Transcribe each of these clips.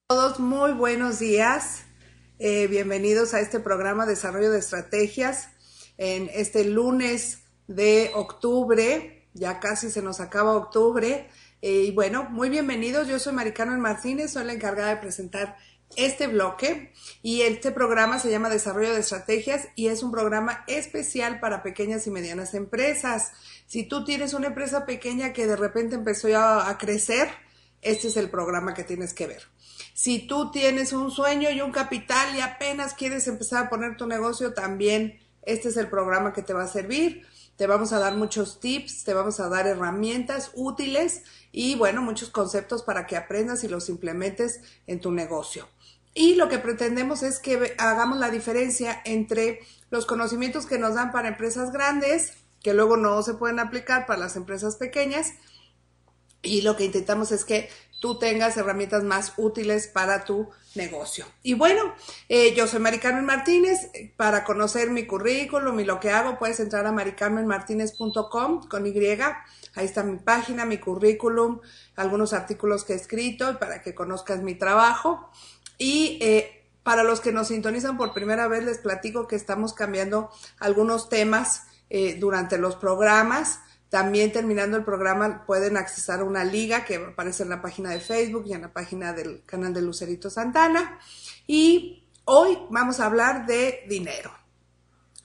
Todos muy buenos días. Bienvenidos a este programa Desarrollo de Estrategias en este lunes de octubre. Ya casi se nos acaba octubre. Y bueno, muy bienvenidos. Yo soy Mari Carmen Martínez, soy la encargada de presentar este bloque y este programa se llama Desarrollo de Estrategias y es un programa especial para pequeñas y medianas empresas. Si tú tienes una empresa pequeña que de repente empezó ya a crecer, este es el programa que tienes que ver. Si tú tienes un sueño y un capital y apenas quieres empezar a poner tu negocio, también este es el programa que te va a servir. Te vamos a dar muchos tips, te vamos a dar herramientas útiles y bueno, muchos conceptos para que aprendas y los implementes en tu negocio. Y lo que pretendemos es que hagamos la diferencia entre los conocimientos que nos dan para empresas grandes, que luego no se pueden aplicar para las empresas pequeñas, y lo que intentamos es que tú tengas herramientas más útiles para tu negocio. Y bueno, yo soy Mari Carmen Martínez. Para conocer mi currículum y lo que hago, puedes entrar a maricarmenmartinez.com con Y. Ahí está mi página, mi currículum, algunos artículos que he escrito para que conozcas mi trabajo. Y para los que nos sintonizan por primera vez, les platico que estamos cambiando algunos temas durante los programas. También terminando el programa pueden accesar a una liga que aparece en la página de Facebook y en la página del canal de Lucerito Santana. Y hoy vamos a hablar de dinero,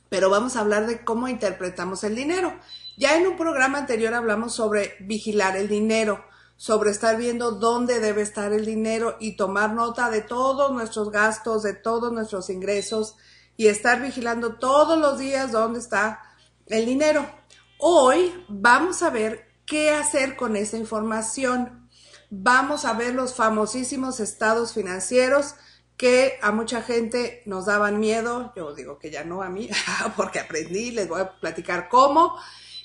pero vamos a hablar de cómo interpretamos el dinero. Ya en un programa anterior hablamos sobre vigilar el dinero, sobre estar viendo dónde debe estar el dinero y tomar nota de todos nuestros gastos, de todos nuestros ingresos y estar vigilando todos los días dónde está el dinero. Hoy vamos a ver qué hacer con esa información. Vamos a ver los famosísimos estados financieros que a mucha gente nos daban miedo. Yo digo que ya no a mí, porque aprendí, les voy a platicar cómo.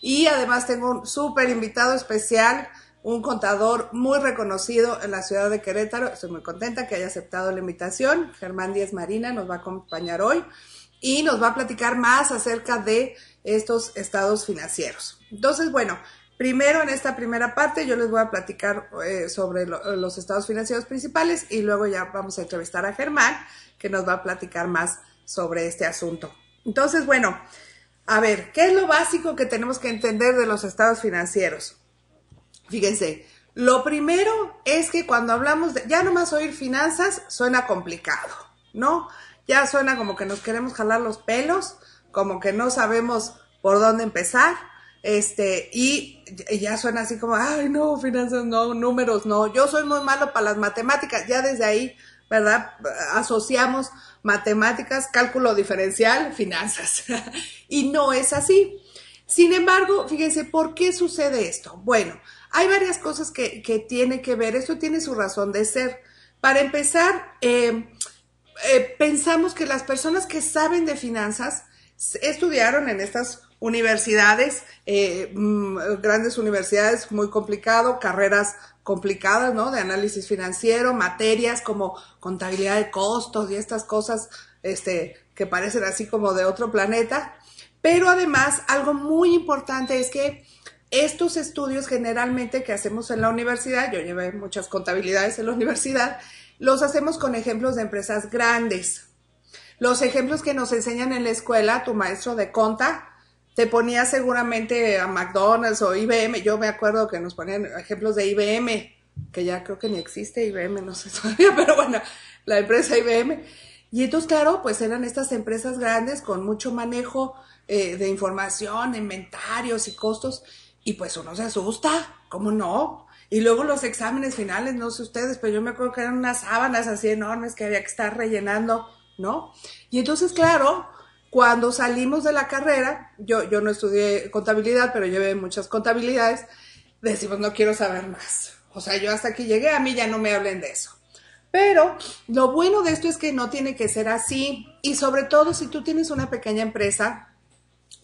Y además tengo un súper invitado especial, un contador muy reconocido en la ciudad de Querétaro. Estoy muy contenta que haya aceptado la invitación. Germán Díez Marina nos va a acompañar hoy y nos va a platicar más acerca de estos estados financieros. Entonces, bueno, primero en esta primera parte yo les voy a platicar sobre los estados financieros principales y luego ya vamos a entrevistar a Germán, que nos va a platicar más sobre este asunto. Entonces, bueno, a ver, ¿qué es lo básico que tenemos que entender de los estados financieros? Fíjense, lo primero es que cuando hablamos de, ya nomás oír finanzas suena complicado, ¿no? Ya suena como que nos queremos jalar los pelos, como que no sabemos por dónde empezar, y ya suena así como, ay no, finanzas no, números no, yo soy muy malo para las matemáticas, ya desde ahí, ¿verdad? Asociamos matemáticas, cálculo diferencial, finanzas, y no es así. Sin embargo, fíjense, ¿por qué sucede esto? Bueno, hay varias cosas que tiene que ver, esto tiene su razón de ser. Para empezar, pensamos que las personas que saben de finanzas estudiaron en estas universidades, grandes universidades, muy complicado, carreras complicadas, ¿no? De análisis financiero, materias como contabilidad de costos y estas cosas, que parecen así como de otro planeta. Pero además, algo muy importante es que estos estudios generalmente que hacemos en la universidad, yo llevé muchas contabilidades en la universidad, los hacemos con ejemplos de empresas grandes. Los ejemplos que nos enseñan en la escuela, tu maestro de conta te ponía seguramente a McDonald's o IBM. Yo me acuerdo que nos ponían ejemplos de IBM, que ya creo que ni existe IBM, no sé todavía, pero bueno, la empresa IBM. Y entonces, claro, pues eran estas empresas grandes con mucho manejo de información, inventarios y costos, y pues uno se asusta, ¿cómo no? Y luego los exámenes finales, no sé ustedes, pero yo me acuerdo que eran unas sábanas así enormes que había que estar rellenando, ¿no? Y entonces, claro, cuando salimos de la carrera, yo no estudié contabilidad, pero llevé muchas contabilidades, decimos, no quiero saber más. O sea, yo hasta aquí llegué, a mí ya no me hablen de eso. Pero lo bueno de esto es que no tiene que ser así. Y sobre todo, si tú tienes una pequeña empresa,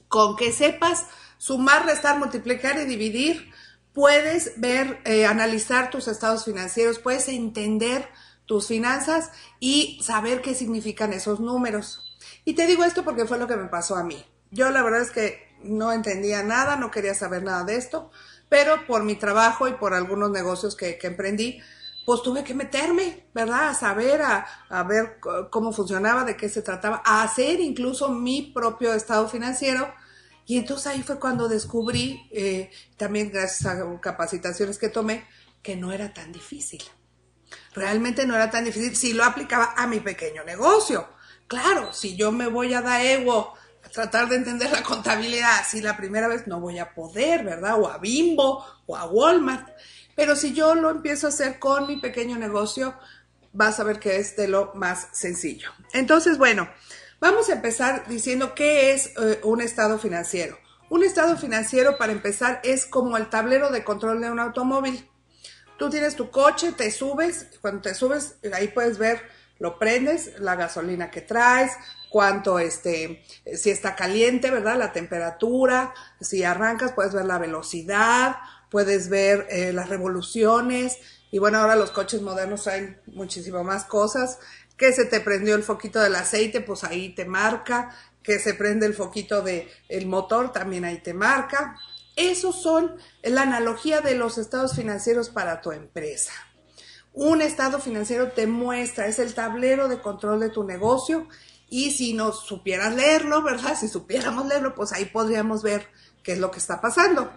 con que sepas sumar, restar, multiplicar y dividir, puedes ver, analizar tus estados financieros, puedes entender tus finanzas y saber qué significan esos números. Y te digo esto porque fue lo que me pasó a mí. Yo la verdad es que no entendía nada, no quería saber nada de esto, pero por mi trabajo y por algunos negocios que emprendí, pues tuve que meterme, ¿verdad? A saber, a ver cómo funcionaba, de qué se trataba, a hacer incluso mi propio estado financiero. Y entonces ahí fue cuando descubrí, también gracias a capacitaciones que tomé, que no era tan difícil. Realmente no era tan difícil si lo aplicaba a mi pequeño negocio. Claro, si yo me voy a Daewoo a tratar de entender la contabilidad así la primera vez, no voy a poder, ¿verdad? O a Bimbo o a Walmart. Pero si yo lo empiezo a hacer con mi pequeño negocio, vas a ver que es de lo más sencillo. Entonces, bueno, vamos a empezar diciendo qué es un estado financiero. Un estado financiero, para empezar, es como el tablero de control de un automóvil. Tú tienes tu coche, te subes, cuando te subes, ahí puedes ver, lo prendes, la gasolina que traes, cuánto, si está caliente, ¿verdad? La temperatura, si arrancas, puedes ver la velocidad, puedes ver las revoluciones, y bueno, ahora los coches modernos traen muchísimo más cosas. Que se te prendió el foquito del aceite, pues ahí te marca. Que se prende el foquito del motor, también ahí te marca. Esos son la analogía de los estados financieros para tu empresa. Un estado financiero te muestra, es el tablero de control de tu negocio, y si no supieras leerlo, ¿verdad? Si supiéramos leerlo, pues ahí podríamos ver qué es lo que está pasando.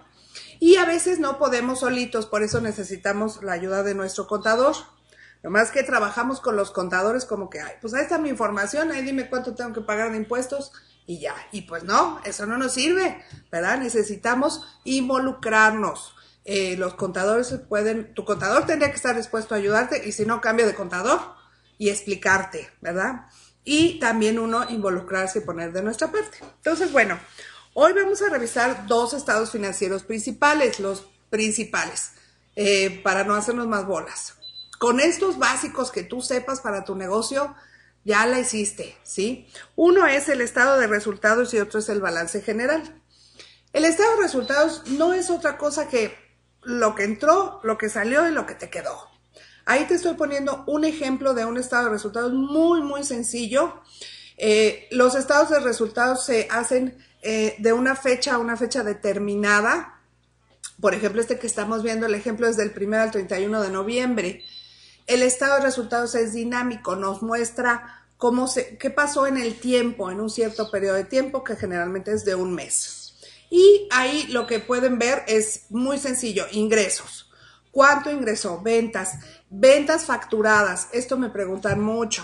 Y a veces no podemos solitos, por eso necesitamos la ayuda de nuestro contador. Nomás que trabajamos con los contadores como que, ay, pues ahí está mi información, ahí dime cuánto tengo que pagar de impuestos y ya. Y pues no, eso no nos sirve, ¿verdad? Necesitamos involucrarnos. Los contadores tu contador tendría que estar dispuesto a ayudarte, y si no, cambia de contador y explicarte, ¿verdad? Y también uno involucrarse y poner de nuestra parte. Entonces, bueno, hoy vamos a revisar dos estados financieros principales, los principales, para no hacernos más bolas. Con estos básicos que tú sepas para tu negocio, ya la hiciste, ¿sí? Uno es el estado de resultados y otro es el balance general. El estado de resultados no es otra cosa que lo que entró, lo que salió y lo que te quedó. Ahí te estoy poniendo un ejemplo de un estado de resultados muy, muy sencillo. Los estados de resultados se hacen de una fecha a una fecha determinada. Por ejemplo, este que estamos viendo, el ejemplo es del 1 al 31 de noviembre. El estado de resultados es dinámico, nos muestra qué pasó en el tiempo, en un cierto periodo de tiempo, que generalmente es de un mes. Y ahí lo que pueden ver es muy sencillo: ingresos. ¿Cuánto ingresó? Ventas facturadas. Esto me preguntan mucho.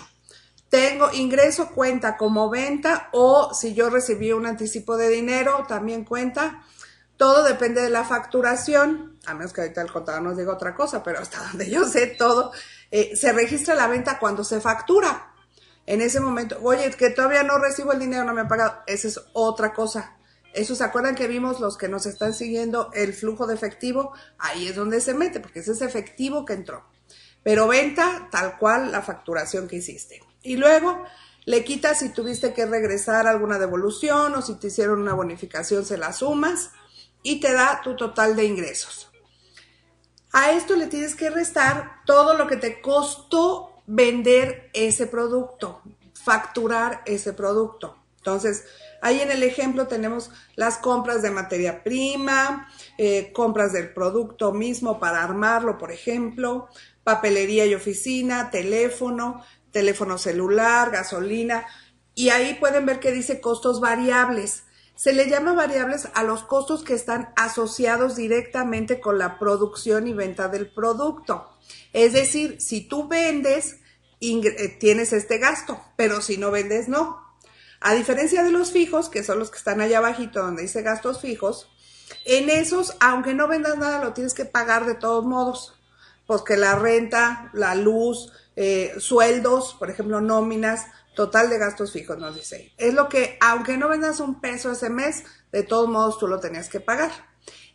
¿Tengo ingreso, cuenta como venta, o si yo recibí un anticipo de dinero, también cuenta? Todo depende de la facturación, a menos que ahorita el contador nos diga otra cosa, pero hasta donde yo sé todo, se registra la venta cuando se factura. En ese momento, oye, que todavía no recibo el dinero, no me han pagado, esa es otra cosa. Eso, ¿se acuerdan que vimos los que nos están siguiendo el flujo de efectivo? Ahí es donde se mete, porque ese es efectivo que entró. Pero venta, tal cual la facturación que hiciste. Y luego le quitas si tuviste que regresar alguna devolución o si te hicieron una bonificación, se la sumas y te da tu total de ingresos. A esto le tienes que restar todo lo que te costó vender ese producto, facturar ese producto. Entonces, ahí en el ejemplo tenemos las compras de materia prima, compras del producto mismo para armarlo, por ejemplo, papelería y oficina, teléfono celular, gasolina, y ahí pueden ver que dice costos variables. Se le llama variables a los costos que están asociados directamente con la producción y venta del producto. Es decir, si tú vendes, tienes este gasto, pero si no vendes, no. A diferencia de los fijos, que son los que están allá abajito donde dice gastos fijos, en esos, aunque no vendas nada, lo tienes que pagar de todos modos. Pues que la renta, la luz, sueldos, por ejemplo, nóminas, total de gastos fijos, nos dice. Es lo que, aunque no vendas un peso ese mes, de todos modos tú lo tenías que pagar.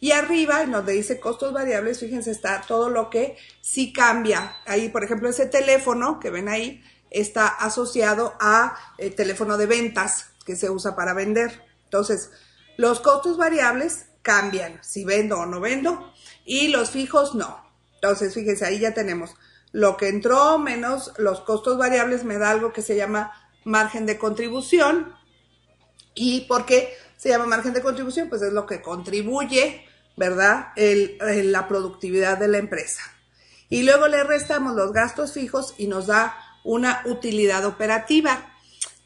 Y arriba, en donde dice costos variables, fíjense, está todo lo que sí cambia. Ahí, por ejemplo, ese teléfono que ven ahí está asociado a teléfono de ventas que se usa para vender. Entonces, los costos variables cambian si vendo o no vendo, y los fijos no. Entonces, fíjense, ahí ya tenemos lo que entró menos los costos variables, me da algo que se llama margen de contribución. ¿Y por qué se llama margen de contribución? Pues es lo que contribuye, ¿verdad?, la productividad de la empresa. y luego le restamos los gastos fijos y nos da una utilidad operativa.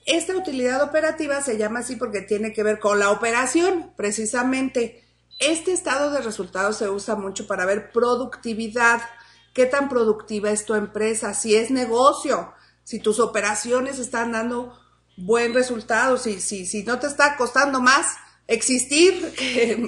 Esta utilidad operativa se llama así porque tiene que ver con la operación, precisamente. Este estado de resultados se usa mucho para ver productividad. ¿Qué tan productiva es tu empresa? Si es negocio, si tus operaciones están dando buen resultado, si no te está costando más existir,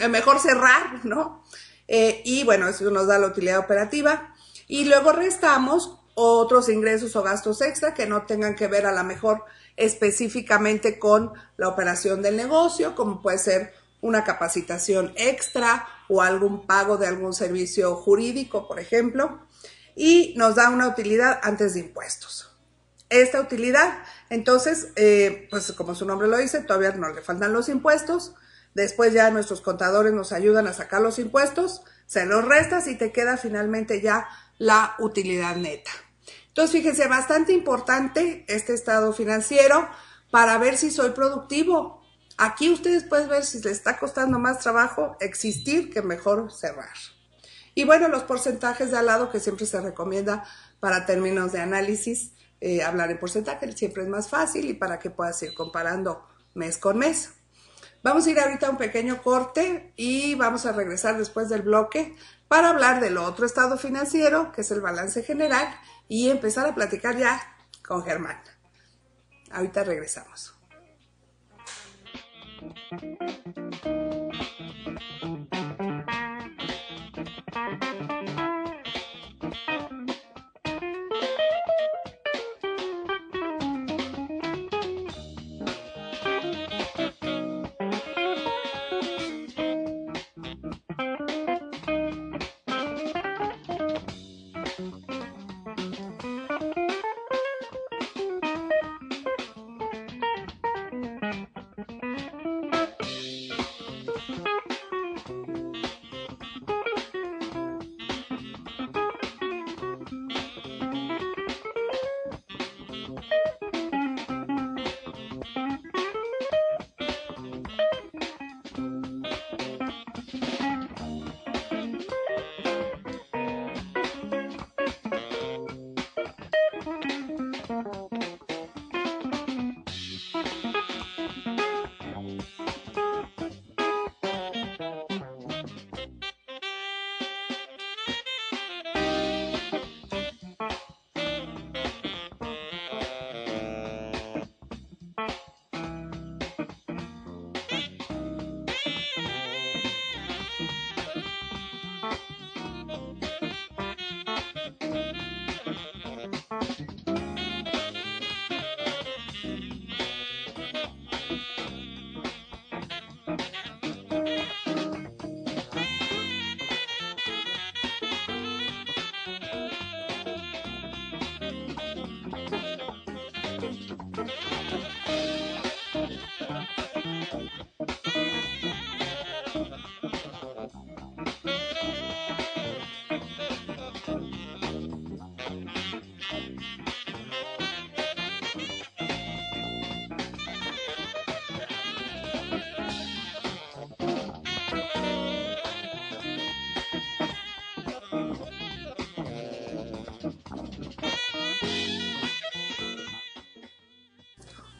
mejor cerrar, ¿no? Y bueno, eso nos da la utilidad operativa. Y luego restamos otros ingresos o gastos extra que no tengan que ver a lo mejor específicamente con la operación del negocio, como puede ser una capacitación extra o algún pago de algún servicio jurídico, por ejemplo, y nos da una utilidad antes de impuestos. Esta utilidad, entonces, pues como su nombre lo dice, todavía no le faltan los impuestos. Después ya nuestros contadores nos ayudan a sacar los impuestos, se los restas y te queda finalmente ya la utilidad neta. Entonces, fíjense, bastante importante este estado financiero para ver si soy productivo. Aquí ustedes pueden ver si les está costando más trabajo existir que mejor cerrar. Y bueno, los porcentajes de al lado que siempre se recomienda para términos de análisis, hablar en porcentaje siempre es más fácil y para que puedas ir comparando mes con mes. Vamos a ir ahorita a un pequeño corte y vamos a regresar después del bloque para hablar del otro estado financiero, que es el balance general, y empezar a platicar ya con Germán. Ahorita regresamos.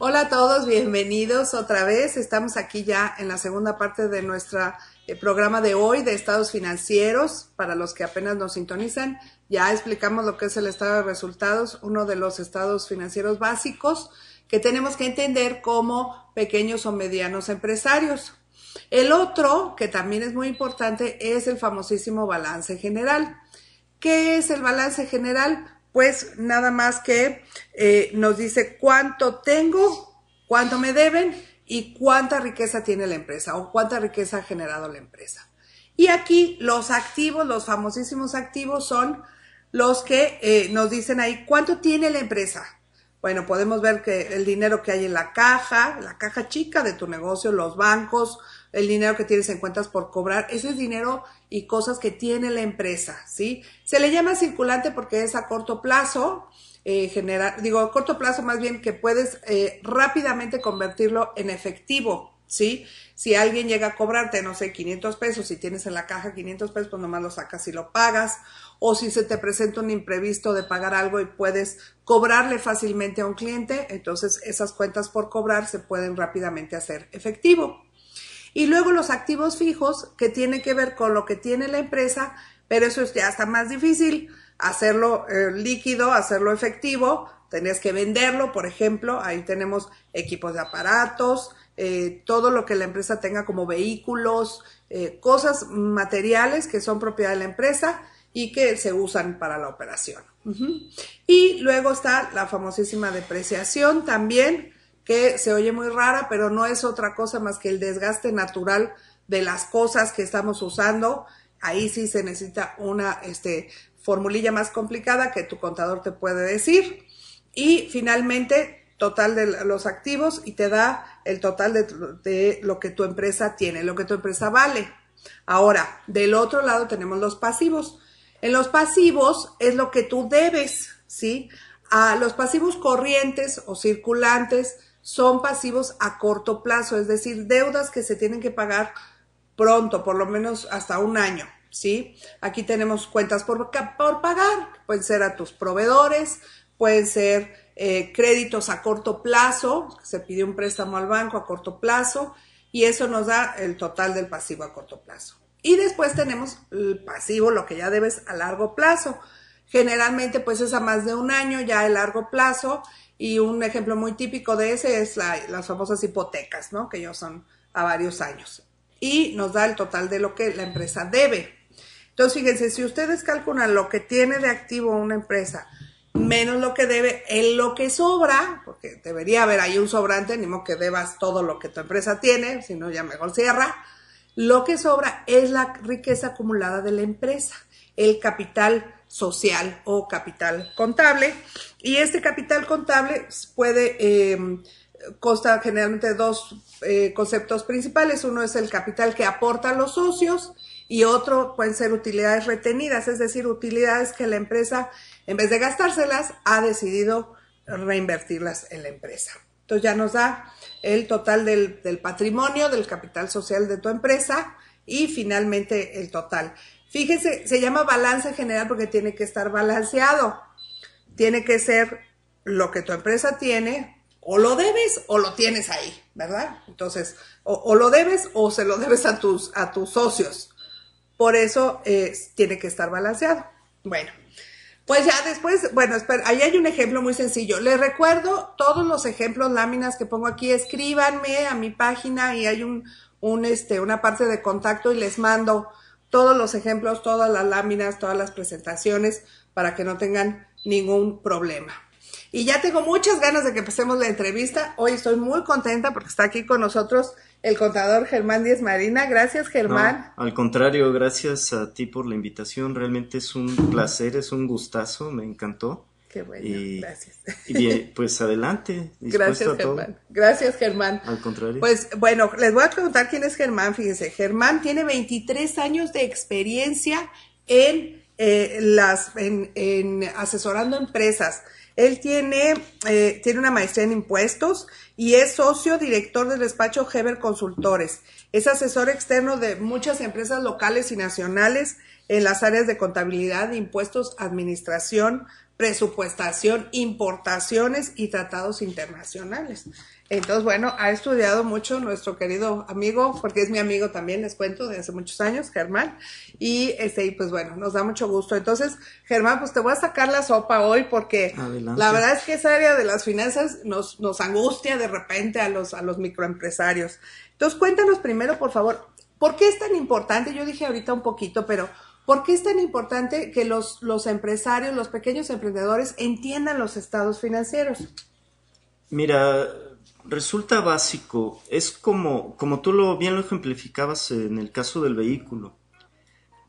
Hola a todos, bienvenidos otra vez. Estamos aquí ya en la segunda parte de nuestro programa de hoy de estados financieros. Para los que apenas nos sintonizan, ya explicamos lo que es el estado de resultados, uno de los estados financieros básicos que tenemos que entender como pequeños o medianos empresarios. El otro, que también es muy importante, es el famosísimo balance general. ¿Qué es el balance general? Pues nada más que nos dice cuánto tengo, cuánto me deben y cuánta riqueza tiene la empresa o cuánta riqueza ha generado la empresa. Y aquí los activos, los famosísimos activos son los que nos dicen ahí cuánto tiene la empresa. Bueno, podemos ver que el dinero que hay en la caja chica de tu negocio, los bancos, el dinero que tienes en cuentas por cobrar, eso es dinero y cosas que tiene la empresa, ¿sí? Se le llama circulante porque es a corto plazo, a corto plazo más bien que puedes rápidamente convertirlo en efectivo. ¿sí? Si alguien llega a cobrarte, no sé, 500 pesos, si tienes en la caja 500 pesos, pues nomás lo sacas y lo pagas. O si se te presenta un imprevisto de pagar algo y puedes cobrarle fácilmente a un cliente, entonces esas cuentas por cobrar se pueden rápidamente hacer efectivo. Y luego los activos fijos, que tienen que ver con lo que tiene la empresa, pero eso ya está más difícil, hacerlo líquido, hacerlo efectivo, tenés que venderlo, por ejemplo, ahí tenemos equipos de aparatos, todo lo que la empresa tenga como vehículos, cosas materiales que son propiedad de la empresa y que se usan para la operación. Y luego está la famosísima depreciación también, que se oye muy rara, pero no es otra cosa más que el desgaste natural de las cosas que estamos usando. Ahí sí se necesita una formulilla más complicada que tu contador te puede decir. Y finalmente, total de los activos, y te da el total de lo que tu empresa tiene, lo que tu empresa vale. Ahora, del otro lado tenemos los pasivos. En los pasivos es lo que tú debes, ¿sí? Los pasivos corrientes o circulantes son pasivos a corto plazo, es decir, deudas que se tienen que pagar pronto, por lo menos hasta un año, ¿sí? Aquí tenemos cuentas por pagar, pueden ser a tus proveedores, pueden ser créditos a corto plazo, se pide un préstamo al banco a corto plazo y eso nos da el total del pasivo a corto plazo. Y después tenemos el pasivo, lo que ya debes a largo plazo. Generalmente pues es a más de un año ya el largo plazo. Y un ejemplo muy típico de ese es las famosas hipotecas, ¿no? Que ya son a varios años. Y nos da el total de lo que la empresa debe. Entonces, fíjense, si ustedes calculan lo que tiene de activo una empresa menos lo que debe, en lo que sobra, porque debería haber ahí un sobrante, ni modo que debas todo lo que tu empresa tiene, si no ya mejor cierra. Lo que sobra es la riqueza acumulada de la empresa, el capital social o capital contable. Y este capital contable consta generalmente de dos conceptos principales. Uno es el capital que aportan los socios y otro pueden ser utilidades retenidas, es decir, utilidades que la empresa, en vez de gastárselas, ha decidido reinvertirlas en la empresa. Entonces ya nos da el total del patrimonio, del capital social de tu empresa y finalmente el total. Fíjense, se llama balance general porque tiene que estar balanceado. Tiene que ser lo que tu empresa tiene, o lo debes o lo tienes ahí, ¿verdad? Entonces, o lo debes o se lo debes a tus socios. Por eso tiene que estar balanceado. Bueno, pues ya después, bueno, espera, ahí hay un ejemplo muy sencillo. Les recuerdo todos los ejemplos, láminas que pongo aquí, escríbanme a mi página y hay una parte de contacto y les mando todos los ejemplos, todas las láminas, todas las presentaciones para que no tengan ningún problema. Y ya tengo muchas ganas de que empecemos la entrevista. Hoy estoy muy contenta porque está aquí con nosotros el contador Germán Díez Marina. Gracias, Germán. No, al contrario, gracias a ti por la invitación. Realmente es un placer, es un gustazo, me encantó. Qué bueno, gracias. Y bien, pues adelante. Gracias, a Germán. Todo. Gracias, Germán. Al contrario. Pues bueno, les voy a preguntar quién es Germán. Fíjense, Germán tiene 23 años de experiencia en asesorando empresas. Él tiene una maestría en impuestos y es socio director del despacho Heber Consultores. Es asesor externo de muchas empresas locales y nacionales en las áreas de contabilidad, impuestos, administración, presupuestación, importaciones y tratados internacionales. Entonces, bueno, ha estudiado mucho nuestro querido amigo, porque es mi amigo también, les cuento, de hace muchos años, Germán, y pues bueno, nos da mucho gusto. Entonces, Germán, pues te voy a sacar la sopa hoy, porque adelante. La verdad es que esa área de las finanzas nos angustia de repente a los microempresarios. Entonces, cuéntanos primero, por favor, ¿por qué es tan importante? Yo dije ahorita un poquito, pero ¿por qué es tan importante que los empresarios, los pequeños emprendedores entiendan los estados financieros? Mira, resulta básico, es como tú bien lo ejemplificabas en el caso del vehículo.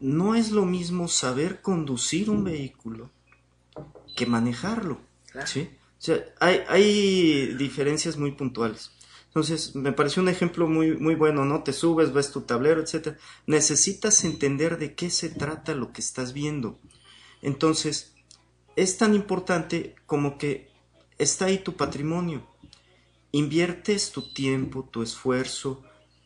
No es lo mismo saber conducir un vehículo que manejarlo, claro. ¿Sí? O sea, hay diferencias muy puntuales. Entonces, me pareció un ejemplo muy, muy bueno, ¿no? Te subes, ves tu tablero, etcétera. Necesitas entender de qué se trata lo que estás viendo. Entonces, es tan importante como que está ahí tu patrimonio. Inviertes tu tiempo, tu esfuerzo,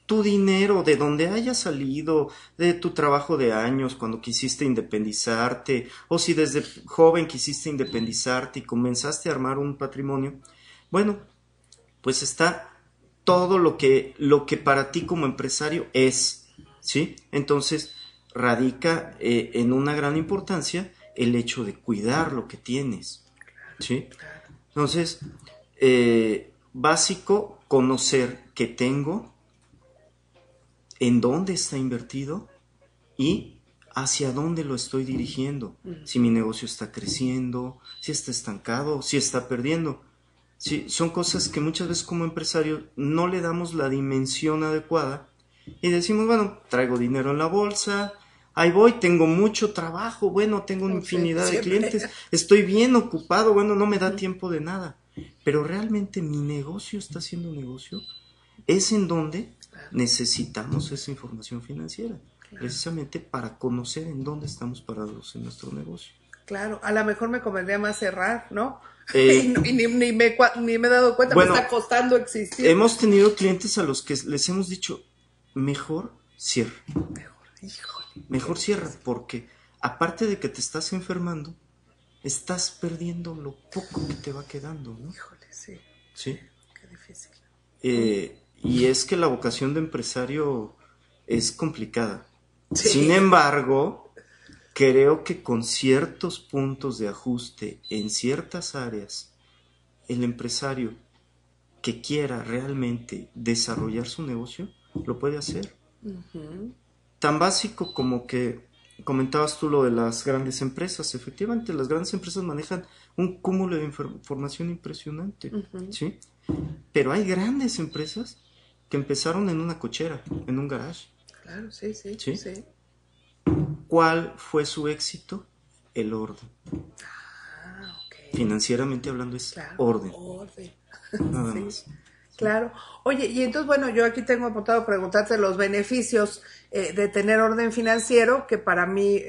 tu dinero, de donde haya salido, de tu trabajo de años, cuando quisiste independizarte, o si desde joven quisiste independizarte y comenzaste a armar un patrimonio, bueno, pues está todo lo que para ti como empresario es, ¿sí? Entonces, radica en una gran importancia el hecho de cuidar lo que tienes, ¿sí? Entonces, básico, conocer qué tengo, en dónde está invertido y hacia dónde lo estoy dirigiendo. Si mi negocio está creciendo, si está estancado, si está perdiendo. Sí, son cosas que muchas veces como empresarios no le damos la dimensión adecuada y decimos, bueno, traigo dinero en la bolsa, ahí voy, tengo mucho trabajo, bueno, tengo una infinidad de clientes, estoy bien ocupado, bueno, no me da tiempo de nada. Pero realmente mi negocio está siendo un negocio, es en donde necesitamos esa información financiera, precisamente para conocer en dónde estamos parados en nuestro negocio. Claro, a lo mejor me convendría más cerrar, ¿no? Y ni me he dado cuenta, bueno, me está costando existir. Hemos tenido clientes a los que les hemos dicho, mejor cierra. Mejor cierra, porque aparte de que te estás enfermando, estás perdiendo lo poco que te va quedando, ¿no? Híjole, sí. Sí. Qué difícil. Y es que la vocación de empresario es complicada. Sí. Sin embargo, creo que con ciertos puntos de ajuste en ciertas áreas, el empresario que quiera realmente desarrollar su negocio, lo puede hacer. Uh-huh. Tan básico como que comentabas tú lo de las grandes empresas. Efectivamente, las grandes empresas manejan un cúmulo de información impresionante, uh-huh. ¿Sí? Pero hay grandes empresas que empezaron en una cochera, en un garage. Claro, sí. ¿Cuál fue su éxito? El orden. Okay. Financieramente hablando es orden. Nada sí. más. Claro. Oye, y entonces, bueno, yo aquí tengo apuntado preguntarte los beneficios de tener orden financiero, que para mí,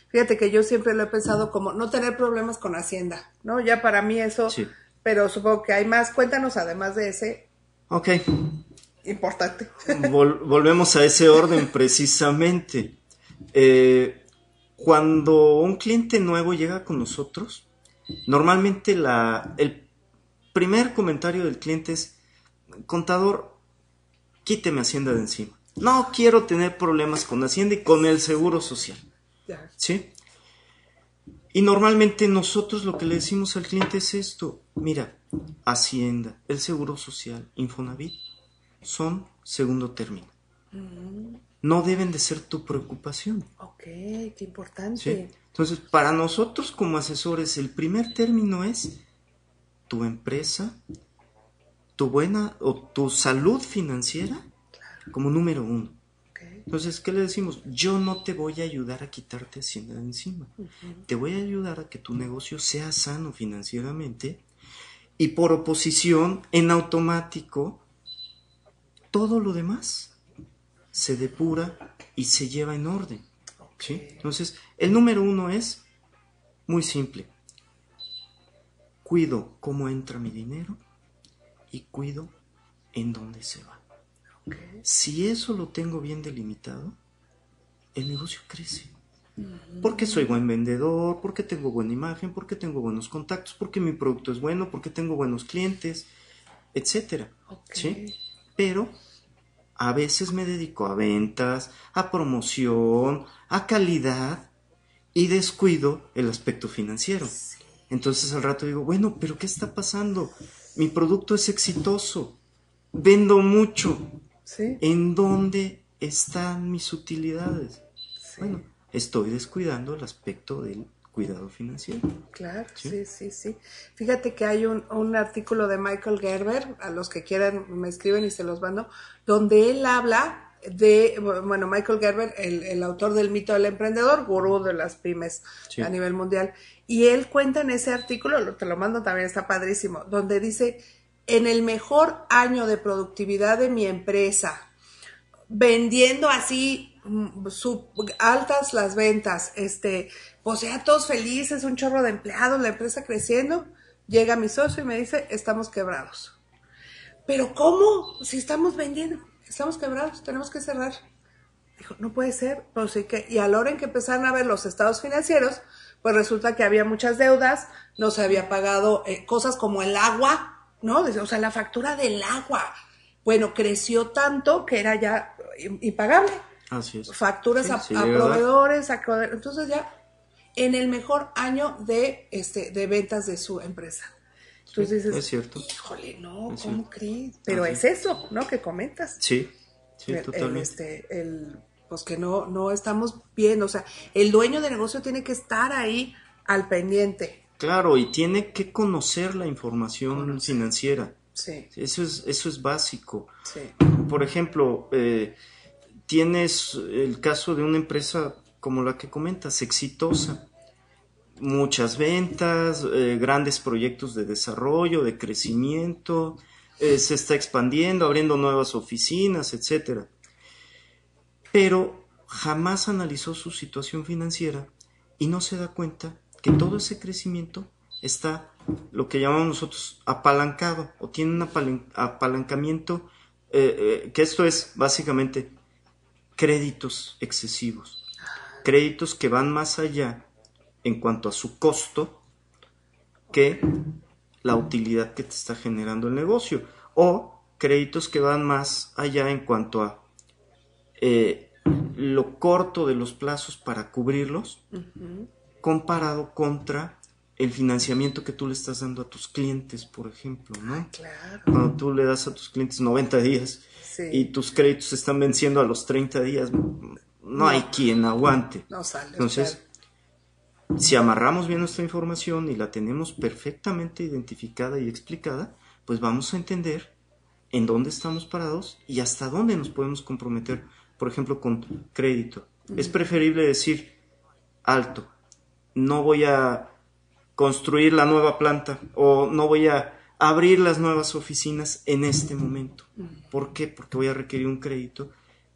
fíjate que yo siempre lo he pensado como no tener problemas con Hacienda, ¿no? Ya para mí eso, sí. Pero supongo que hay más. Cuéntanos además de ese. Ok. Importante. Volvemos a ese orden precisamente. Cuando un cliente nuevo llega con nosotros, normalmente el primer comentario del cliente es, contador, quíteme Hacienda de encima. No quiero tener problemas con Hacienda y con el Seguro Social. ¿Sí? Y normalmente nosotros lo que le decimos al cliente es esto. Mira, Hacienda, el Seguro Social, Infonavit, son segundo término. No deben de ser tu preocupación. Ok, qué importante. ¿Sí? Entonces, para nosotros como asesores, el primer término es tu empresa, tu buena o tu salud financiera como número uno. Okay. Entonces, ¿qué le decimos? Yo no te voy a ayudar a quitarte Hacienda de encima. Uh-huh. Te voy a ayudar a que tu negocio sea sano financieramente y por oposición, en automático, todo lo demás se depura y se lleva en orden. Okay. ¿Sí? Entonces, el número uno es muy simple. Cuido cómo entra mi dinero y cuido en dónde se va. Okay. Si eso lo tengo bien delimitado, el negocio crece. Porque soy buen vendedor, porque tengo buena imagen, porque tengo buenos contactos, porque mi producto es bueno, porque tengo buenos clientes, etcétera. Okay. ¿Sí? Pero a veces me dedico a ventas, a promoción, a calidad y descuido el aspecto financiero. Sí. Entonces al rato digo, bueno, pero ¿qué está pasando? Mi producto es exitoso, vendo mucho. ¿Sí? ¿En dónde están mis utilidades? Sí. Bueno, estoy descuidando el aspecto del cuidado financiero. Claro, sí. Fíjate que hay un artículo de Michael Gerber, a los que quieran me escriben y se los mando, donde él habla de, bueno, Michael Gerber, el autor del mito del emprendedor, gurú de las pymes a nivel mundial, y él cuenta en ese artículo, te lo mando también, está padrísimo, donde dice, en el mejor año de productividad de mi empresa, vendiendo así altas las ventas, pues ya todos felices, un chorro de empleados, la empresa creciendo, llega mi socio y me dice, estamos quebrados. ¿pero cómo? Si estamos vendiendo, estamos quebrados, tenemos que cerrar. Dijo, no puede ser, pues sí que, y a la hora en que empezaron a ver los estados financieros, pues resulta que había muchas deudas, no se había pagado cosas como el agua, ¿no? O sea, la factura del agua, bueno, creció tanto que era ya impagable. Así es. Facturas Sí, a proveedores, entonces ya en el mejor año de ventas de su empresa. Entonces sí, dices, es cierto. híjole, no, Es ¿cómo cierto. crees? Pero Así es eso, ¿no? Que comentas. Sí, sí, totalmente. Pues que no estamos bien, o sea, el dueño de negocio tiene que estar ahí al pendiente. Claro, y tiene que conocer la información financiera. Sí, Eso es básico. sí. Por ejemplo, tienes el caso de una empresa como la que comentas, exitosa. Muchas ventas, grandes proyectos de desarrollo, de crecimiento, se está expandiendo, abriendo nuevas oficinas, etcétera. Pero jamás analizó su situación financiera y no se da cuenta que todo ese crecimiento está, lo que llamamos nosotros, apalancado, o tiene un apalancamiento, que esto es básicamente créditos excesivos, créditos que van más allá en cuanto a su costo que la utilidad que te está generando el negocio, o créditos que van más allá en cuanto a lo corto de los plazos para cubrirlos, comparado contra el financiamiento que tú le estás dando a tus clientes, por ejemplo, ¿no? Claro. Cuando tú le das a tus clientes 90 días y tus créditos se están venciendo a los 30 días, no hay quien aguante. No sale. Entonces, si amarramos bien nuestra información y la tenemos perfectamente identificada y explicada, pues vamos a entender en dónde estamos parados y hasta dónde nos podemos comprometer, por ejemplo, con crédito. Es preferible decir, alto, no voy a construir la nueva planta o no voy a abrir las nuevas oficinas en este momento. ¿Por qué? Porque voy a requerir un crédito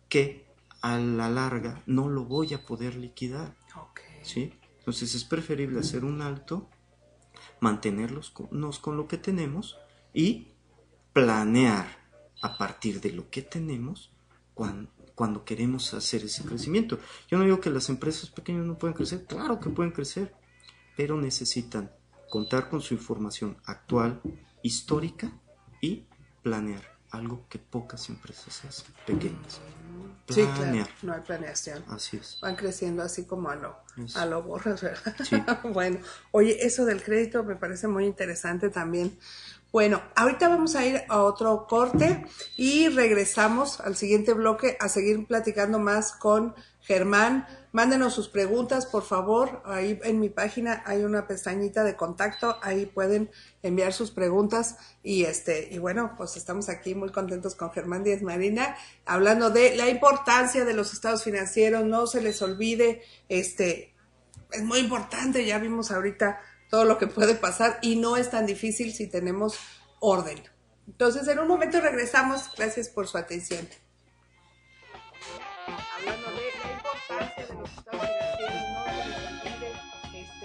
que a la larga no lo voy a poder liquidar. ¿Sí? Entonces es preferible hacer un alto, mantenernos con lo que tenemos y planear a partir de lo que tenemos cuando queremos hacer ese crecimiento. Yo no digo que las empresas pequeñas no pueden crecer, claro que pueden crecer, pero necesitan contar con su información actual, histórica y planear, algo que pocas empresas hacen, pequeñas. Planear. Sí, claro, no hay planeación. Así es. Van creciendo así como a lo borras, ¿verdad? Sí. Bueno, oye, eso del crédito me parece muy interesante también. Bueno, ahorita vamos a ir a otro corte y regresamos al siguiente bloque a seguir platicando más con Germán. Mándenos sus preguntas, por favor. Ahí en mi página hay una pestañita de contacto, ahí pueden enviar sus preguntas y bueno, pues estamos aquí muy contentos con Germán Díaz Marina, hablando de la importancia de los estados financieros. No se les olvide, es muy importante, ya vimos ahorita todo lo que puede pasar y no es tan difícil si tenemos orden. Entonces, en un momento regresamos. Gracias por su atención. Hablando de la importancia de los estados financieros, no se les olvide,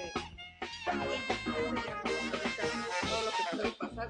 muy importante, ya vimos ahorita todo lo que puede pasar.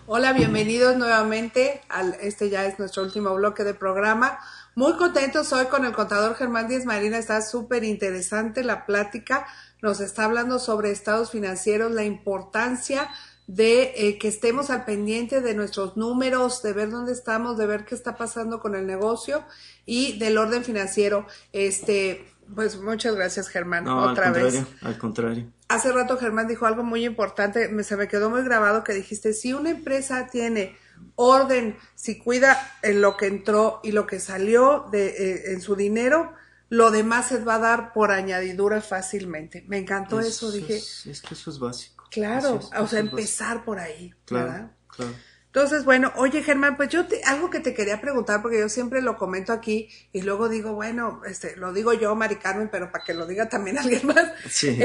Hola, bienvenidos nuevamente este ya es nuestro último bloque de programa. Muy contentos hoy con el contador Germán Díez Marina, está súper interesante la plática, nos está hablando sobre estados financieros, la importancia de que estemos al pendiente de nuestros números, de ver dónde estamos, de ver qué está pasando con el negocio y del orden financiero. Pues muchas gracias, Germán, No, otra vez. Al contrario. Hace rato Germán dijo algo muy importante, se me quedó muy grabado que dijiste, si una empresa tiene orden, si cuida en lo que entró y lo que salió en su dinero, lo demás se va a dar por añadidura fácilmente. Me encantó eso, dije. Es que eso es básico. Claro, o sea, empezar por ahí, claro, ¿verdad? Claro. Entonces, bueno, oye Germán, pues algo que te quería preguntar, porque yo siempre lo comento aquí y luego digo, bueno, lo digo yo, Mari Carmen, pero para que lo diga también alguien más, Sí.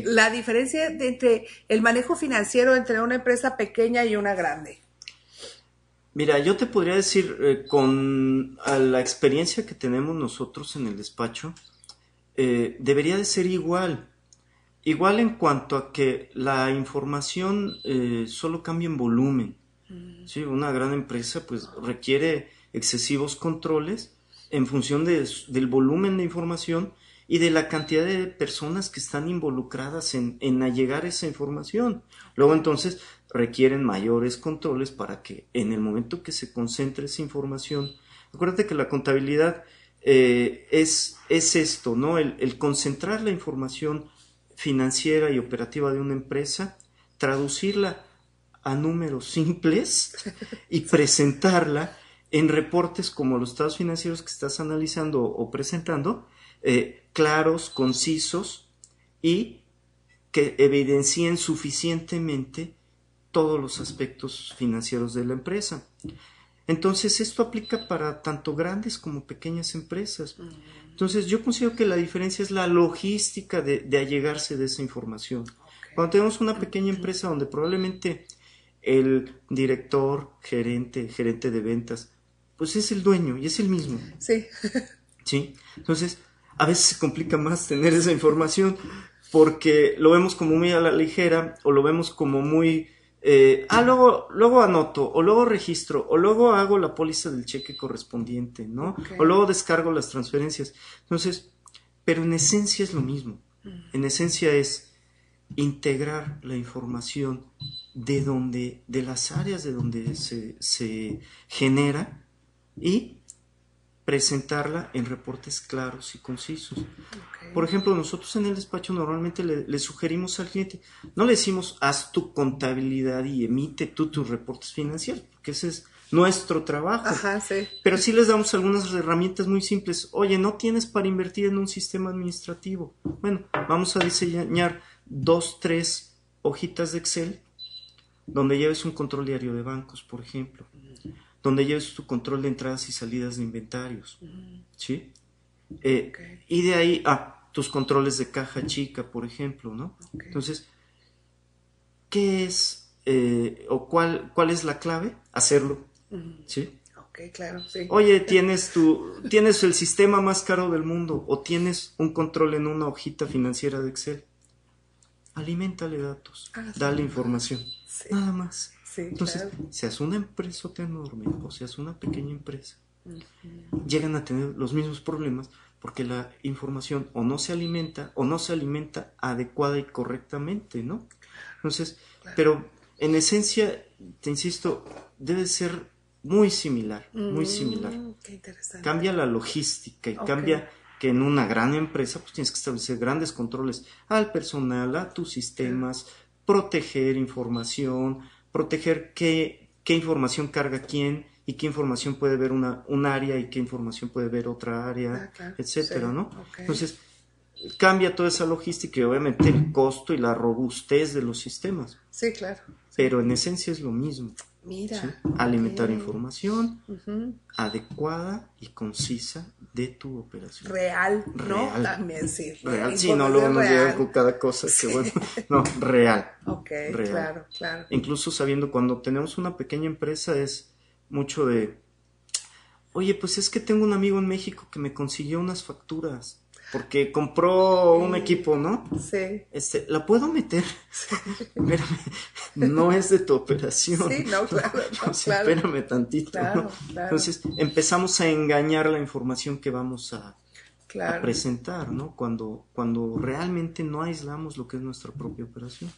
La diferencia entre el manejo financiero entre una empresa pequeña y una grande. Mira, yo te podría decir, con la experiencia que tenemos nosotros en el despacho, debería de ser igual. Igual en cuanto a que la información solo cambia en volumen. Sí, una gran empresa pues requiere excesivos controles en función del volumen de información y de la cantidad de personas que están involucradas en allegar esa información. Luego entonces requieren mayores controles para que en el momento que se concentre esa información, acuérdate que la contabilidad es esto, ¿no? El concentrar la información financiera y operativa de una empresa, traducirla a números simples y presentarla en reportes como los estados financieros que estás analizando o presentando, claros, concisos y que evidencien suficientemente todos los aspectos financieros de la empresa. Entonces esto aplica para tanto grandes como pequeñas empresas. Entonces yo considero que la diferencia es la logística de allegarse de esa información. Cuando tenemos una pequeña empresa donde probablemente el director, gerente de ventas, pues es el dueño y es el mismo. Sí. ¿Sí? Entonces, a veces se complica más tener esa información porque lo vemos como muy a la ligera o lo vemos como muy... luego anoto, o luego registro, o luego hago la póliza del cheque correspondiente, ¿no? Okay. O luego descargo las transferencias. Entonces, pero en esencia es lo mismo. En esencia es integrar la información de las áreas de donde se genera y presentarla en reportes claros y concisos. Okay. Por ejemplo, nosotros en el despacho normalmente le sugerimos al cliente, no le decimos haz tu contabilidad y emite tú tus reportes financieros, porque ese es nuestro trabajo. Ajá, sí. Pero sí les damos algunas herramientas muy simples. Oye, ¿no tienes para invertir en un sistema administrativo? Bueno, vamos a diseñar 2, 3 hojitas de Excel donde lleves un control diario de bancos, por ejemplo, donde lleves tu control de entradas y salidas de inventarios, ¿sí? Okay. Y de ahí tus controles de caja chica, por ejemplo, ¿no? Okay. Entonces, ¿qué es o cuál es la clave? Hacerlo, ¿sí? Ok, claro, sí. Oye, tienes el sistema más caro del mundo o tienes un control en una hojita financiera de Excel. Aliméntale datos, dale información, nada más. Sí, entonces, claro. seas una empresa enorme o seas una pequeña empresa, llegan a tener los mismos problemas porque la información o no se alimenta adecuada y correctamente, ¿no? Entonces, pero en esencia, te insisto, debe ser muy similar, muy similar. Qué interesante. Cambia la logística y cambia que en una gran empresa pues tienes que establecer grandes controles al personal, a tus sistemas, proteger información, proteger qué información carga quién y qué información puede ver un área y qué información puede ver otra área, claro. etcétera, Sí. ¿no? Okay. Entonces, cambia toda esa logística y obviamente el costo y la robustez de los sistemas. Sí, claro. Sí. Pero en esencia es lo mismo. Mira. ¿Sí? Alimentar Okay. información adecuada y concisa de tu operación. Real, ¿no? Real. También, sí. Real. Sí, no, luego nos llegan con cada cosa que bueno. No, real. Ok, real. claro, claro. Incluso sabiendo cuando tenemos una pequeña empresa es mucho de, oye, pues es que tengo un amigo en México que me consiguió unas facturas porque compró un equipo, ¿no? Sí. ¿La puedo meter? Sí. Espérame, no es de tu operación. Sí, no, claro. No, claro. Espérame tantito. Claro, ¿no? claro. Entonces empezamos a engañar la información que vamos a presentar, ¿no? Cuando realmente no aislamos lo que es nuestra propia operación.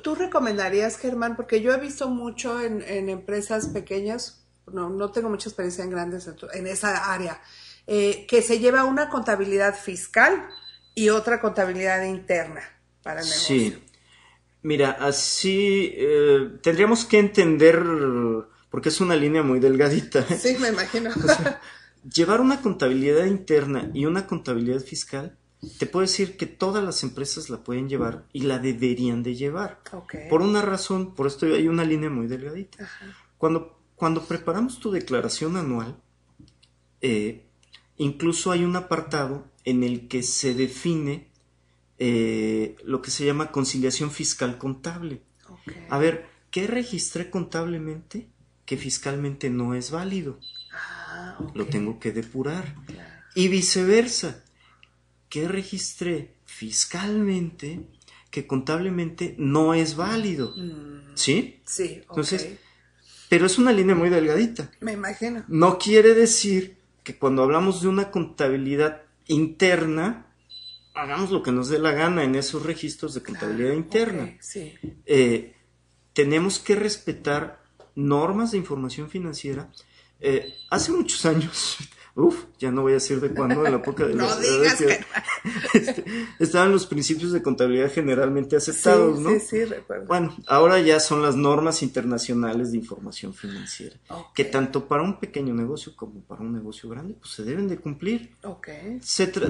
¿Tú recomendarías, Germán? Porque yo he visto mucho en empresas pequeñas, no tengo mucha experiencia en grandes, en esa área, que se lleva una contabilidad fiscal y otra contabilidad interna para el negocio. Sí, mira, así tendríamos que entender, porque es una línea muy delgadita. Sí, me imagino. O sea, llevar una contabilidad interna y una contabilidad fiscal, te puedo decir que todas las empresas la pueden llevar y la deberían de llevar. Okay. Por una razón, por esto hay una línea muy delgadita. Ajá. Cuando preparamos tu declaración anual, incluso hay un apartado en el que se define lo que se llama conciliación fiscal contable. Okay. A ver, ¿qué registré contablemente que fiscalmente no es válido? Okay. Lo tengo que depurar. Claro. Y viceversa, ¿qué registré fiscalmente que contablemente no es válido? ¿Sí? Sí, okay. Entonces, pero es una línea muy delgadita. Me imagino. No quiere decir que cuando hablamos de una contabilidad interna, hagamos lo que nos dé la gana en esos registros de contabilidad interna. Okay, sí. Tenemos que respetar normas de información financiera. Hace muchos años, ya no voy a decir de cuándo, en la época de no digas que estaban los principios de contabilidad generalmente aceptados, sí, ¿no? Sí, recuerdo. Bueno, ahora ya son las normas internacionales de información financiera, Okay. que tanto para un pequeño negocio como para un negocio grande, pues se deben de cumplir. Okay.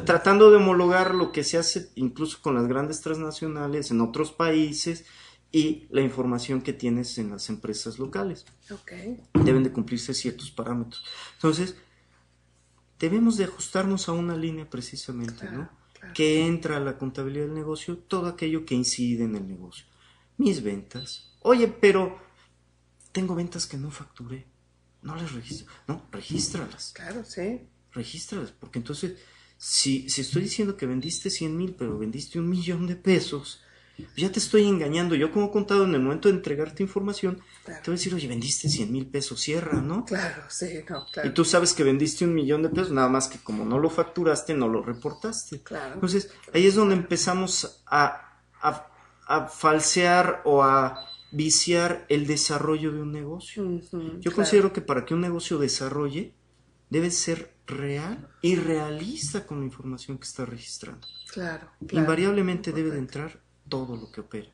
Tratando de homologar lo que se hace incluso con las grandes transnacionales en otros países y la información que tienes en las empresas locales. Okay. Deben de cumplirse ciertos parámetros. Entonces, debemos de ajustarnos a una línea precisamente, claro, ¿no? Claro. Que entra a la contabilidad del negocio, todo aquello que incide en el negocio. Mis ventas. Oye, pero tengo ventas que no facturé. No las registro. No, regístralas. Claro, sí. Regístralas, porque entonces, si estoy diciendo que vendiste 100,000, pero vendiste 1,000,000 de pesos, ya te estoy engañando. Yo como contador, en el momento de entregarte información, claro, te voy a decir, oye, vendiste 100,000 pesos, cierra, ¿no? Claro, sí, no, claro. Y tú sabes que vendiste 1,000,000 de pesos, nada más que como no lo facturaste, no lo reportaste. Claro. Entonces, ahí es donde empezamos a falsear o a viciar el desarrollo de un negocio. Yo considero que para que un negocio desarrolle, debe ser real y realista con la información que está registrando. Claro. Invariablemente debe de entrar todo lo que opera,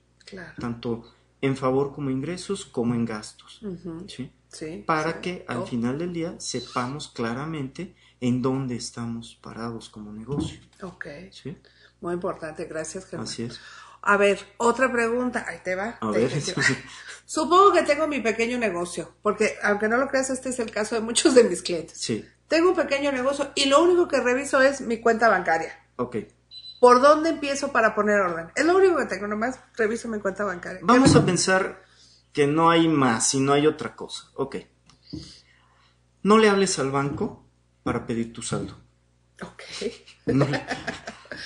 tanto en favor como ingresos como en gastos, ¿sí? Sí, para que al final del día sepamos claramente en dónde estamos parados como negocio. Okay. ¿Sí? Muy importante, gracias, Germán. Así es. A ver, otra pregunta, ahí te va. A ver. Supongo que tengo mi pequeño negocio, porque aunque no lo creas, este es el caso de muchos de mis clientes. Sí. Tengo un pequeño negocio y lo único que reviso es mi cuenta bancaria. Ok. ¿Por dónde empiezo para poner orden? Es lo único que tengo, nomás reviso mi cuenta bancaria. Vamos a pensar que no hay más y no hay otra cosa. Ok. No le hables al banco para pedir tu saldo. Ok.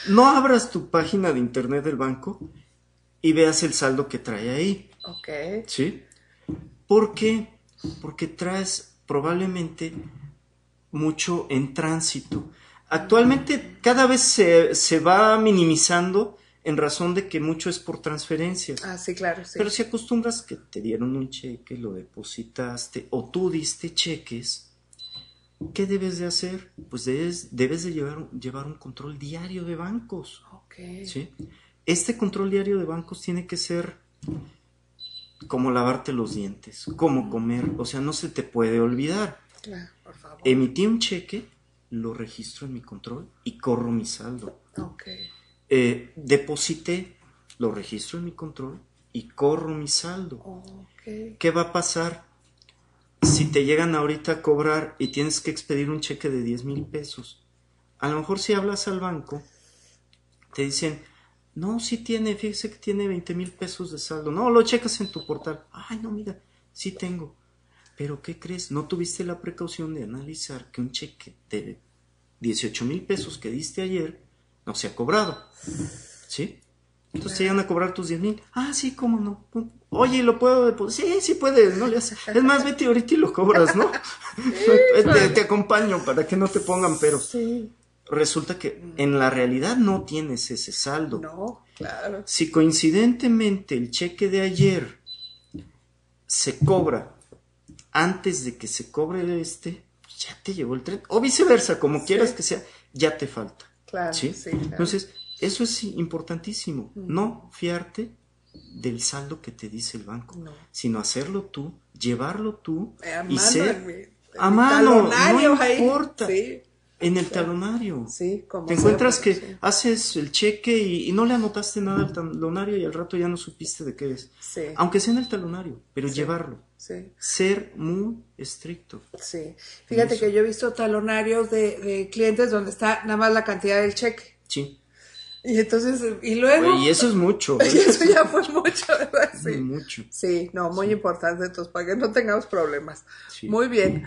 No abras tu página de internet del banco y veas el saldo que trae ahí. Ok. ¿Sí? ¿Por qué? Porque traes probablemente mucho en tránsito. Actualmente cada vez se va minimizando en razón de que mucho es por transferencias. Ah, sí, claro, sí. Pero si acostumbras que te dieron un cheque, lo depositaste o tú diste cheques, ¿qué debes de hacer? Pues debes de llevar un control diario de bancos. Ok. ¿Sí? Este control diario de bancos tiene que ser como lavarte los dientes, cómo comer, o sea, no se te puede olvidar. Claro, por favor. Emití un cheque, lo registro en mi control y corro mi saldo. Ok. Deposité, lo registro en mi control y corro mi saldo. Ok. ¿Qué va a pasar si te llegan ahorita a cobrar y tienes que expedir un cheque de 10,000 pesos? A lo mejor si hablas al banco, te dicen, no, sí tiene, fíjese que tiene 20,000 pesos de saldo. No, lo checas en tu portal. Ay, no, mira, sí tengo. Pero ¿qué crees? No tuviste la precaución de analizar que un cheque de 18,000 pesos que diste ayer no se ha cobrado. ¿Sí? Entonces te llegan a cobrar tus 10,000. Ah, sí, ¿cómo no? Oye, ¿lo puedo depositar? Sí, sí puedes, no le haces. Es más, vete ahorita y lo cobras, ¿no? Te acompaño para que no te pongan peros. Sí. Resulta que en la realidad no tienes ese saldo. No, claro. Si coincidentemente el cheque de ayer se cobra antes de que se cobre pues ya te llegó el tren. O viceversa, como quieras que sea, ya te falta. Claro, ¿sí? Sí, claro. Entonces, eso es importantísimo. No fiarte del saldo que te dice el banco, sino hacerlo tú, llevarlo tú y ser a mano, no importa. Sí. En el talonario. Sí, como te encuentras sea, que haces el cheque y no le anotaste nada al talonario y al rato ya no supiste de qué es. Sí. Aunque sea en el talonario, pero llevarlo. Sí. Ser muy estricto. Sí. Fíjate que yo he visto talonarios de clientes donde está nada más la cantidad del cheque. Sí. Y entonces, y luego... Y eso es mucho. Y eso ya fue mucho, ¿verdad? Sí. Mucho. Sí, no, muy importante, entonces, para que no tengamos problemas. Sí. Muy bien.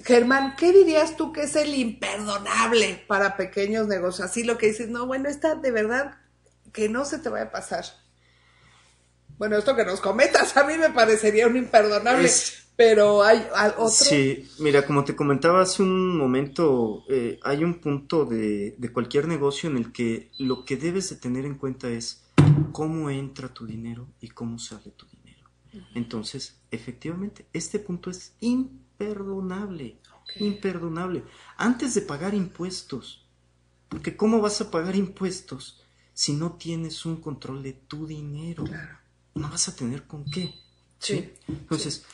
Germán, ¿qué dirías tú que es el imperdonable para pequeños negocios? Así lo que dices, no, bueno, esta de verdad que no se te vaya a pasar. Bueno, esto que nos comentas a mí me parecería un imperdonable, pero hay otro. Sí, mira, como te comentaba hace un momento, hay un punto de cualquier negocio en el que lo que debes de tener en cuenta es cómo entra tu dinero y cómo sale tu dinero. Entonces, efectivamente, este punto es imperdonable. Imperdonable. Antes de pagar impuestos, porque ¿cómo vas a pagar impuestos si no tienes un control de tu dinero? Claro. No vas a tener con qué. ¿sí? Sí. Entonces,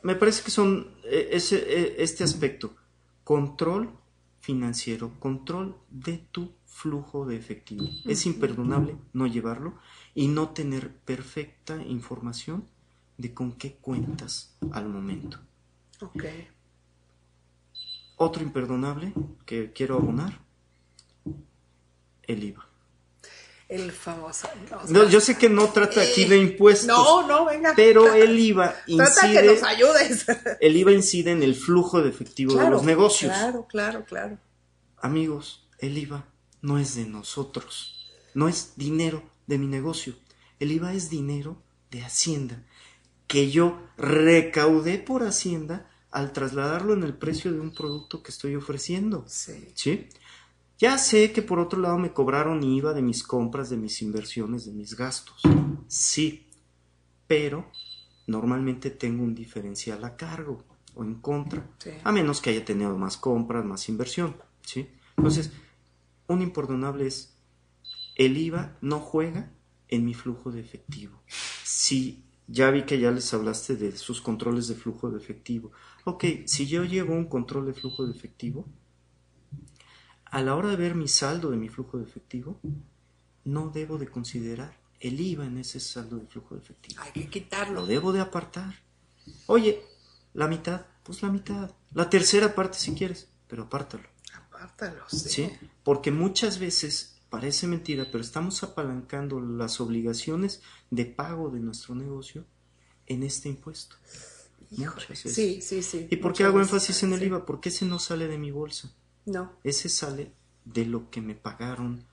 me parece que son este aspecto, control financiero, control de tu flujo de efectivo. Es imperdonable no llevarlo y no tener perfecta información de con qué cuentas al momento. Ok. Otro imperdonable que quiero abonar, el IVA. El famoso. No, yo sé que no trata aquí de impuestos. No, venga. Pero el IVA incide. Trata que nos ayudes. El IVA incide en el flujo de efectivo de los negocios. Claro. Amigos, el IVA no es de nosotros. No es dinero de mi negocio. El IVA es dinero de Hacienda que yo recaudé por Hacienda al trasladarlo en el precio de un producto que estoy ofreciendo. ¿Sí? Ya sé que por otro lado me cobraron IVA de mis compras, de mis inversiones, de mis gastos. Sí, pero normalmente tengo un diferencial a cargo o en contra, a menos que haya tenido más compras, más inversión. ¿Sí? Entonces, un imperdonable es el IVA no juega en mi flujo de efectivo. Sí, ya vi que ya les hablaste de sus controles de flujo de efectivo. Ok, si yo llevo un control de flujo de efectivo, a la hora de ver mi saldo de mi flujo de efectivo, no debo de considerar el IVA en ese saldo de flujo de efectivo. Hay que quitarlo. Lo debo de apartar. Oye, la mitad, pues la mitad. La tercera parte si quieres, pero apártalo. Apártalo, ¿Sí? Porque muchas veces, parece mentira, pero estamos apalancando las obligaciones de pago de nuestro negocio en este impuesto. Híjole. Sí. ¿Y por qué hago énfasis en el IVA? Porque ese no sale de mi bolsa. No. Ese sale de lo que me pagaron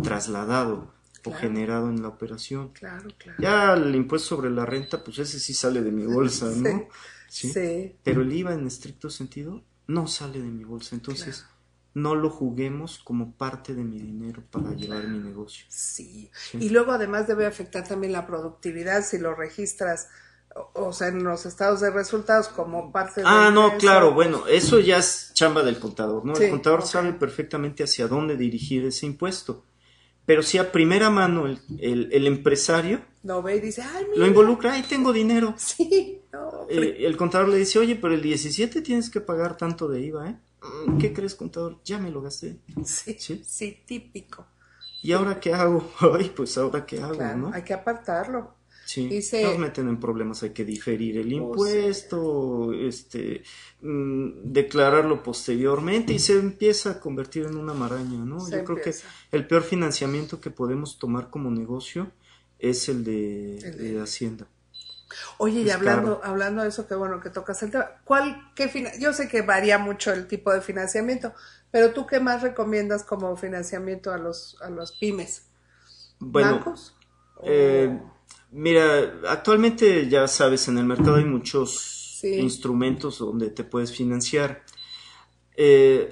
trasladado o generado en la operación. Claro. Ya el impuesto sobre la renta, pues ese sí sale de mi bolsa, ¿no? ¿Sí? Pero el IVA en estricto sentido no sale de mi bolsa. Entonces, no lo juguemos como parte de mi dinero para llevar mi negocio. Sí. Y luego además debe afectar también la productividad si lo registras, o sea, en los estados de resultados como parte de... no, claro, bueno, eso ya es chamba del contador, ¿no? Sí, el contador sabe perfectamente hacia dónde dirigir ese impuesto. Pero si a primera mano el empresario Lo ve y dice, ay, mira. Lo involucra, ay, tengo dinero. Sí, no, El contador le dice, oye, pero el 17 tienes que pagar tanto de IVA, ¿eh? ¿Qué crees, contador? Ya me lo gasté. Sí, típico. ¿Y ahora qué hago? Ay, pues ahora qué hago, Claro, ¿no? hay que apartarlo. Sí, Dice, nos meten en problemas, hay que diferir el impuesto, declararlo posteriormente y se empieza a convertir en una maraña, ¿no? Yo creo que el peor financiamiento que podemos tomar como negocio es el de Hacienda. Oye, y hablando de eso, qué bueno que tocas el tema. Yo sé que varía mucho el tipo de financiamiento, pero ¿tú qué más recomiendas como financiamiento a los pymes? Bueno, ¿Bancos? Mira, actualmente ya sabes, en el mercado hay muchos instrumentos donde te puedes financiar.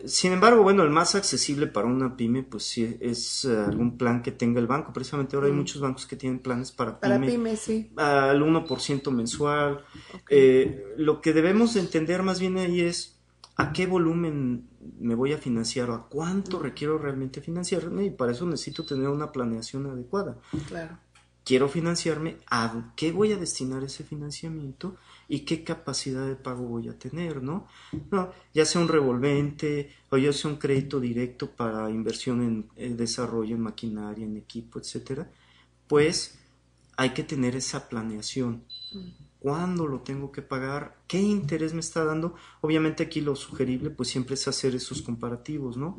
Sin embargo, bueno, el más accesible para una pyme, pues sí, es algún plan que tenga el banco. Precisamente ahora hay muchos bancos que tienen planes para pyme, sí. Al 1% mensual. Lo que debemos de entender más bien ahí es a qué volumen me voy a financiar o a cuánto requiero realmente financiarme, y para eso necesito tener una planeación adecuada. Claro. Quiero financiarme, ¿a qué voy a destinar ese financiamiento y qué capacidad de pago voy a tener, ¿no? No, ya sea un revolvente o ya sea un crédito directo para inversión en desarrollo, en maquinaria, en equipo, etcétera, pues hay que tener esa planeación. ¿Cuándo lo tengo que pagar? ¿Qué interés me está dando? Obviamente aquí lo sugerible pues siempre es hacer esos comparativos, ¿no?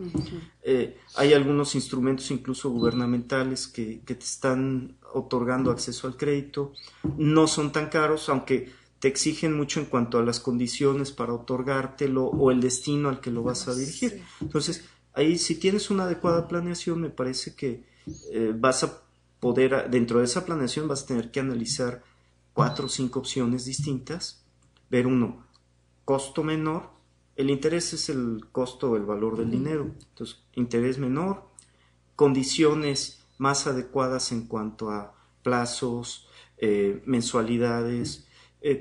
Hay algunos instrumentos incluso gubernamentales que te están otorgando acceso al crédito. No son tan caros, aunque te exigen mucho en cuanto a las condiciones para otorgártelo o el destino al que lo vas a dirigir. Entonces, ahí si tienes una adecuada planeación, me parece que vas a poder, dentro de esa planeación vas a tener que analizar 4 o 5 opciones distintas, ver uno, costo menor, el interés es el costo o el valor del dinero, entonces interés menor, condiciones más adecuadas en cuanto a plazos, mensualidades,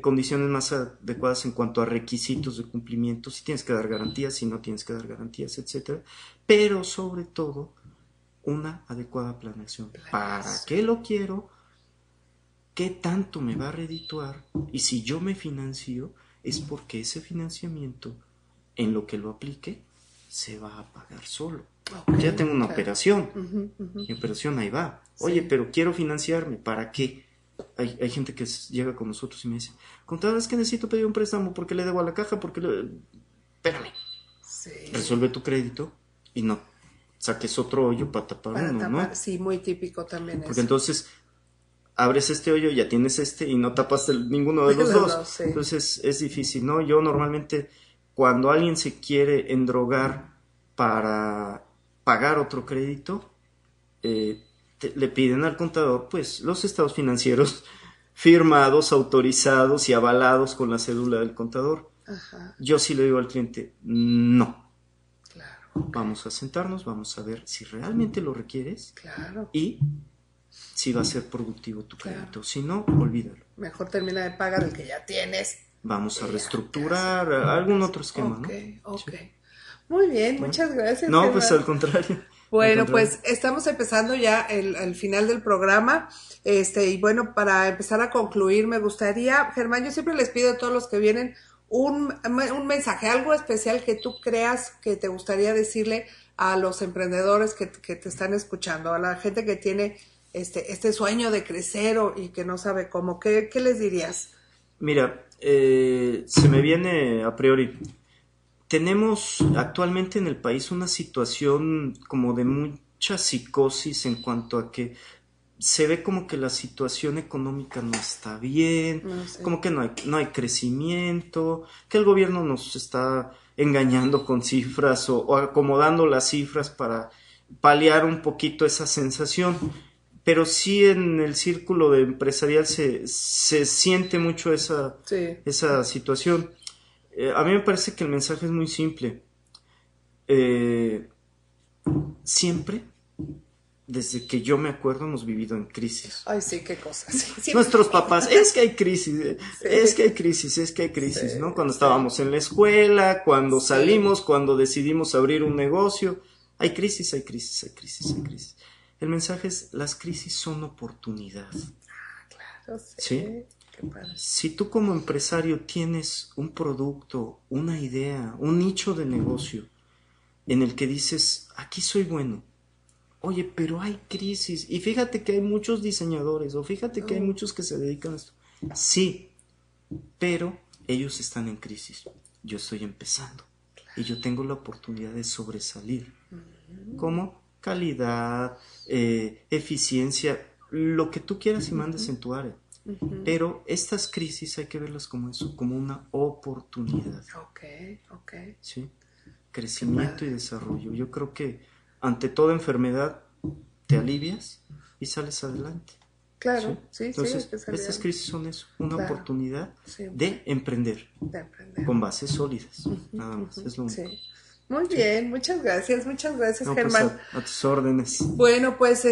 condiciones más adecuadas en cuanto a requisitos de cumplimiento, si tienes que dar garantías, si no tienes que dar garantías, etcétera, pero sobre todo una adecuada planeación. ¿Para qué lo quiero? ¿Qué tanto me va a redituar? Y si yo me financio, es porque ese financiamiento, en lo que lo aplique, se va a pagar solo. Ya tengo una operación. Mi operación ahí va. Oye, pero quiero financiarme. ¿Para qué? Hay gente que llega con nosotros y me dice, contador, es que necesito pedir un préstamo porque le debo a la caja, Espérame. Resuelve tu crédito y no saques otro hoyo para tapar uno, ¿no? Sí, muy típico también porque entonces abres este hoyo, ya tienes y no tapas ninguno de los dos. Entonces es difícil, ¿no? Yo normalmente cuando alguien se quiere endrogar para pagar otro crédito, le piden al contador pues los estados financieros firmados, autorizados y avalados con la cédula del contador. Yo sí le digo al cliente, no. Vamos a sentarnos, vamos a ver si realmente lo requieres y si va a ser productivo tu crédito. Si no, olvídalo. Mejor termina de pagar el que ya tienes. Vamos a reestructurar algún otro esquema, ¿no? Sí. Muy bien, muchas gracias. No, pues al contrario. Bueno, pues estamos empezando ya el final del programa. Y bueno, para empezar a concluir, me gustaría, Germán, yo siempre les pido a todos los que vienen un mensaje, algo especial que tú creas que te gustaría decirle a los emprendedores que te están escuchando, a la gente que tiene este sueño de crecer y que no sabe cómo. ¿Qué les dirías? Mira, se me viene a priori. Tenemos actualmente en el país una situación como de mucha psicosis en cuanto a que se ve como que la situación económica no está bien, como que no hay crecimiento, que el gobierno nos está engañando con cifras o acomodando las cifras para paliar un poquito esa sensación. Pero sí en el círculo de empresarial se siente mucho esa situación. A mí me parece que el mensaje es muy simple. Siempre, desde que yo me acuerdo, hemos vivido en crisis. Ay, sí, qué cosa. Sí, nuestros papás, es que hay crisis, es que hay crisis, ¿no? Cuando estábamos en la escuela, cuando salimos, cuando decidimos abrir un negocio, hay crisis. El mensaje es, las crisis son oportunidad. Yo sé. ¿Sí? Qué padre. Si tú como empresario tienes un producto, una idea, un nicho de negocio en el que dices, aquí soy bueno, oye, pero hay crisis, y fíjate que hay muchos diseñadores, o fíjate que hay muchos que se dedican a esto. Sí, pero ellos están en crisis. Yo estoy empezando y yo tengo la oportunidad de sobresalir. ¿Cómo? Calidad, eficiencia, lo que tú quieras y mandes en tu área. Pero estas crisis hay que verlas como eso, como una oportunidad. Ok. ¿Sí? Crecimiento y desarrollo. Yo creo que ante toda enfermedad te alivias y sales adelante. Claro, sí, Entonces, hay que estas crisis son eso, una oportunidad sí, de emprender con bases sólidas. Nada más, es lo único. Sí. Muy bien, muchas gracias, No, Germán. pues a tus órdenes. Bueno, pues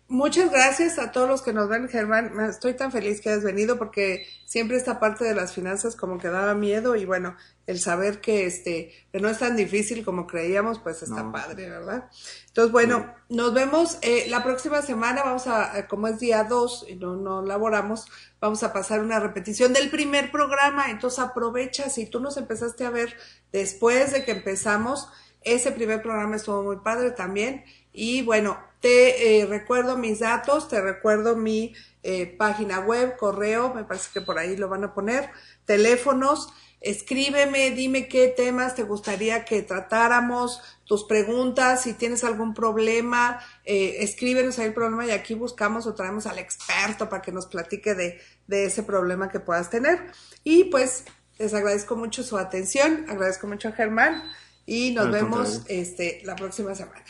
muchas gracias a todos los que nos ven, Germán. Estoy tan feliz que hayas venido porque siempre esta parte de las finanzas como que daba miedo y bueno, el saber que no es tan difícil como creíamos, pues está padre, ¿verdad? Entonces, bueno, nos vemos la próxima semana. Vamos como es día 2 y no laboramos, vamos a pasar una repetición del primer programa. Entonces aprovecha, si tú nos empezaste a ver después de que empezamos, ese primer programa estuvo muy padre también. Y bueno, te recuerdo mis datos, te recuerdo mi página web, correo, me parece que por ahí lo van a poner, teléfonos. Escríbeme, dime qué temas te gustaría que tratáramos, tus preguntas, si tienes algún problema, escríbenos ahí el problema y aquí buscamos o traemos al experto para que nos platique de ese problema que puedas tener. Y pues les agradezco mucho su atención, agradezco mucho a Germán y nos vemos la próxima semana.